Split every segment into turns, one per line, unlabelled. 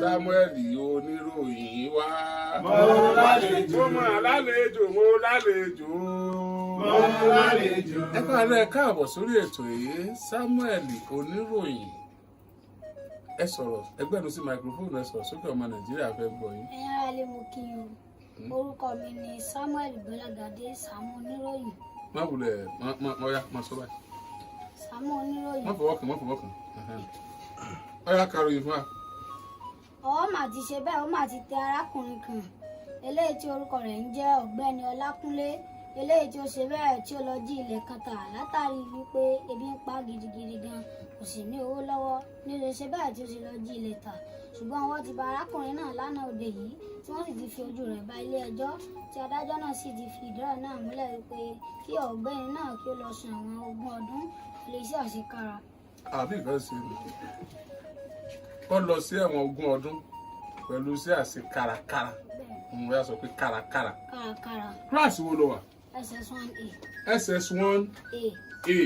Sámúẹ́lì oníròyìn wá. Mo lálejò. Ẹ káàárọ̀, káàbọ̀ sórí ètò yìí, Sámúẹ́lì oníròyìn. Ẹ sọ̀rọ̀, ẹgbẹ́nu sí microphone, ẹ sọ̀rọ̀ sókè, ọmọ Nàìjíríà fẹ́ gbọ́ yín.
Ẹ̀yin ará ilé, mo kí yín o. Orúkọ mi ni Sámúẹ́lì Gbọ́lágadé Sàámú oníròyìn.
Má wulẹ̀, má sọ báyìí.
Sàámú oníròyìn.
Má fọwọ́ kàn. Ọ̀yá karòyìn fún wa.
Ọwọ́ mà ti ṣe bẹ́ẹ̀, ó mà ti tẹ arákùnrin kan. Eléyìí tí orúkọ rẹ̀ ń jẹ́ Ọ̀gbẹ́ni Ọlákúnlé. Eléyìí tí ó ṣe bẹ́ẹ̀ tí ó lọ jí ilẹ̀ kan tà látàrí wípé ebi ń pa gidigidi gan, kò sì ní owó lọ́wọ́. Ní ó ṣe bẹ́ẹ̀ tí ó ṣe lọ jí ilẹ̀ tà. Ṣùgbọ́n wọ́n ti bá arákùnrin náà lánàá òde yìí, tí wọ́n sì ti fi ojú rẹ̀ bá ilé ẹjọ́, tí adájọ́ náà sì ti fi ìdájọ́ náà múlẹ̀ wípé kí ọ̀gbẹ́ni náà kí ó lọ sùn ẹ̀wọ̀n 20 ọdún pẹ̀lú iṣẹ́ àṣekára.
Àbí nǹkan ṣe ni. Wọ́n lọ sí ẹ̀wọ̀n 20 ọdún pẹ̀lú iṣẹ́ àṣekárakára. Mo yà sọ pé kárakára.
Kárakára.
Kíláàsì wo ló wà?
SS1A.
SS1A.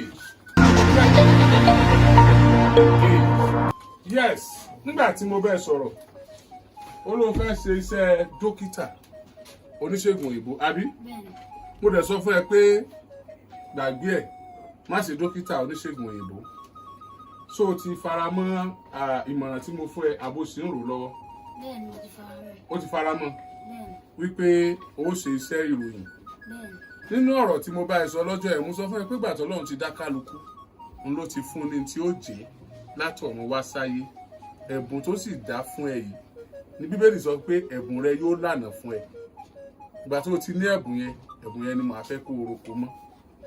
Yes, nígbà tí mo bẹ́ẹ̀ sọ̀rọ̀, ó ló fẹ́ ṣe iṣẹ́ dókítà oníṣègùn òyìnbó, àbí? Mo dẹ̀ sọ fún ẹ pé gbàgbé ẹ̀, má ṣe dókítà oníṣègùn òyìnbó. So o ti fara mọ́ ìmọ̀ràn tí mo fún ẹ, àbó sì ń rò lọ́wọ́.
Bẹ́ẹ̀ni, mo ti fara mọ́.
Ó ti fara mọ́
Bẹ́ẹ̀ni.
wípé ó ṣe iṣẹ́ ìròyìn.
Bẹ́ẹ̀ni.
Nínú ọ̀rọ̀ tí mo bá ẹ sọ lọ́jọ́ ẹ̀, mo sọ fún ẹ pé ìgbà tí Ọlọ́run ti dá kálukú, òun ló ti fún ní tí ó jẹ́ látọ̀run wá sáyé. Ẹ̀bùn tó sì dá fún ẹ yìí ní Bíbélì sọ pé ẹ̀bùn rẹ yóò lànà fún ẹ. Ìgbà tó o ti ní ẹ̀bùn yẹn ni màá fẹ́ kó o roko mọ́.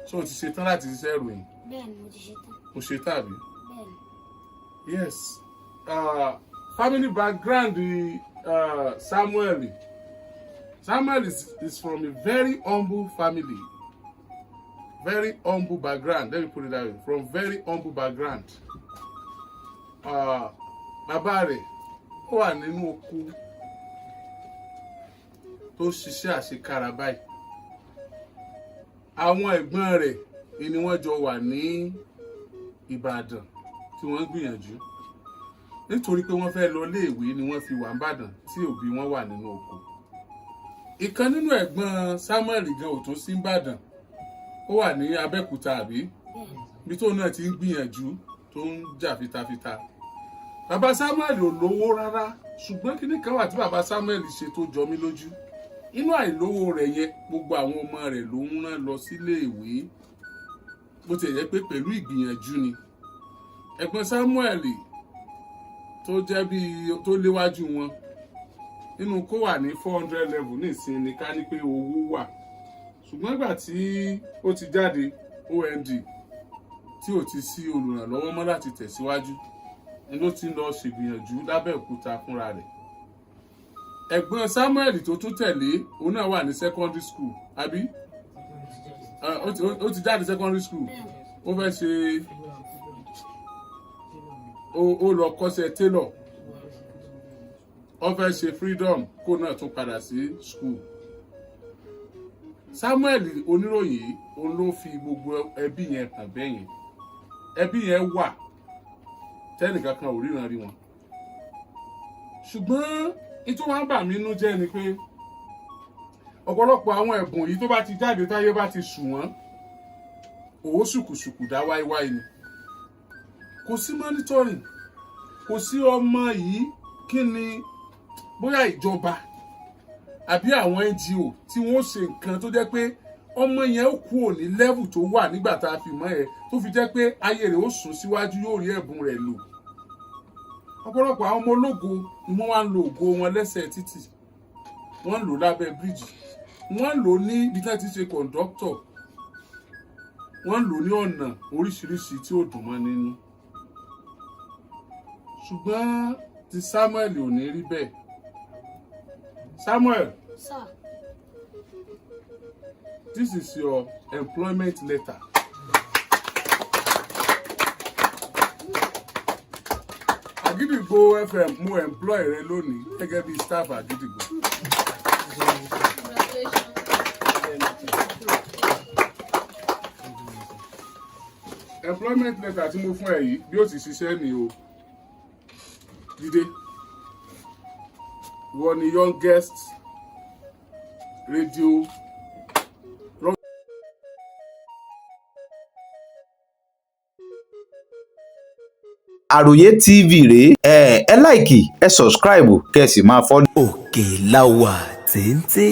So o ti ṣetán láti ṣiṣẹ́ ìròyìn?
Bẹ́ẹ̀ni, mo ti ṣetán.
O ṣetán àbí?
Bẹ́ẹ̀ni.
Yes. Family background Samuel is from a very humble family. Very humble background. Let me put it that way. From very humble background. Bàbá rẹ̀ ó wà nínú oko tó ṣiṣẹ́ àṣekára báyìí. Àwọn ẹ̀gbọ́n rẹ̀ ni wọ́n jọ wà ní Ìbàdàn tí wọ́n gbìyànjú. Nítorí pé wọ́n fẹ́ lọ iléèwé ni wọ́n fi wà n'Ìbàdàn tí òbí wọn wà nínú oko. Ìkan nínú ẹ̀gbọ́n Samuel gan ò tún sí Ìbàdàn. Ó wà ní Abẹ́òkúta, àbí? Bí tó náà ti ń gbìyànjú tó ń jà fitafita. Bàbá Samuel ò lówó rárá, ṣùgbọ́n kíní kan wà tí bàbá Samuel ṣe tó jọ mí lójú. Inú àìlówó rẹ̀ yẹn, gbogbo àwọn ọmọ rẹ̀ ló ń rán lọ sílé ìwé. Bó ti jẹ́ pé pẹ̀lú ìgbìyànjú ni. Ẹ̀gbọ́n Samuel tó jẹ́ bí tó léwájú wọn nínú kó wà ní 400 level ní ìsinmi ká ní pé owó wà. Ṣùgbọ́n ìgbà tí ó ti jáde OND tí ò ti sí olùrànlọ́wọ́ mọ́ láti tẹ̀síwájú, ni ló ti lọ ṣègbìyànjú lábẹ́òkúta fúnra rẹ̀. Ẹ̀gbọ́n Samuel tó tún tẹ̀lé, òun náà wà ní secondary school, àbí? Ó ti jáde secondary school. Ó fẹ́ ṣe ó lọ kọ́ṣẹ́ tailor. Ó fẹ́ ṣe freedom kó náà tún padà sí school. Samuel oníròyìn òun ló fi gbogbo ẹbí yẹn hàn bẹ́yẹn. Ẹbí yẹn wà tẹ́nìkan kan ò ríran rí wọn. Ṣùgbọ́n ìtú wọn bà mí nú jẹ́ ni pé ọ̀pọ̀lọpọ̀ àwọn ẹ̀bùn yìí tó bá ti jáde táyé bá ti sù wọ́n, òwò ṣùkùṣùkù dá wáíwáí ni. Kò sí monitoring, kò sí ọmọ yìí kí ni bóyá ìjọba àbí àwọn NGO tí wọ́n ṣe nǹkan tó jẹ́ pé ọmọ yẹn ó kú òní level tó wà nígbà tá a fi mọ̀ ẹ́ tó fi jẹ́ pé ayé rẹ̀ ó sún síwájú, yóò rí ẹ̀bùn rẹ̀ lò. Ọ̀pọ̀lọpọ̀ àwọn ọmọ ológo ni wọ́n wá ń lo ògo wọn lẹ́sẹ̀ títì, wọ́n ń lò lábẹ́ bíríjì, wọ́n ń lò ní ibi tí wọ́n ti ṣe kọ̀ǹdọ́tọ̀, wọ́n ń lò ní ọ̀nà oríṣiríṣi tí ó dùn mọ́ nínú. Ṣùgbọ́n ti Samuel ò ní rí bẹ́ẹ̀. Samuel,
Sir.
This is your employment letter. Agidigbo FM mo employ rẹ lónìí gẹ́gẹ́ bí staff Agidigbo.
Congratulations.
employment letter tí mo fún ẹ yìí bí ó ti ṣiṣẹ́ ni o Jídé wọ́n ni youngest radio
Àròyé TV rèé ẹ láìkì ẹ sọ̀scribe kẹ́ ẹ sì máa fọ́lọ́.
Òkè la wà téńté.